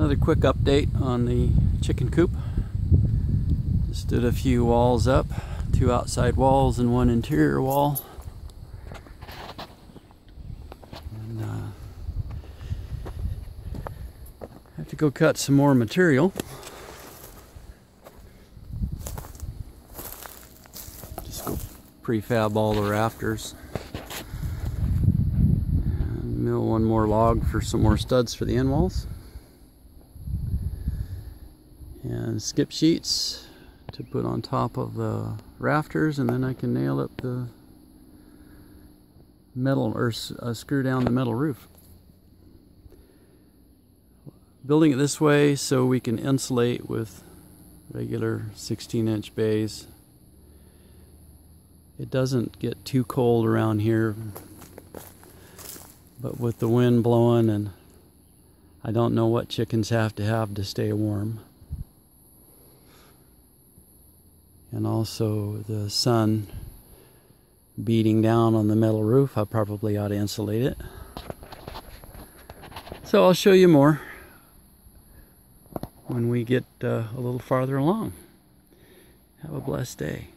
Another quick update on the chicken coop. Just did a few walls up, 2 outside walls and 1 interior wall. And have to go cut some more material. Just go prefab all the rafters. And mill 1 more log for some more studs for the end walls. And skip sheets to put on top of the rafters, and then I can nail up the metal, or screw down the metal roof. Building it this way so we can insulate with regular 16-inch bays. It doesn't get too cold around here, but with the wind blowing, and I don't know what chickens have to stay warm. And also the sun beating down on the metal roof, I probably ought to insulate it. So I'll show you more when we get a little farther along. Have a blessed day.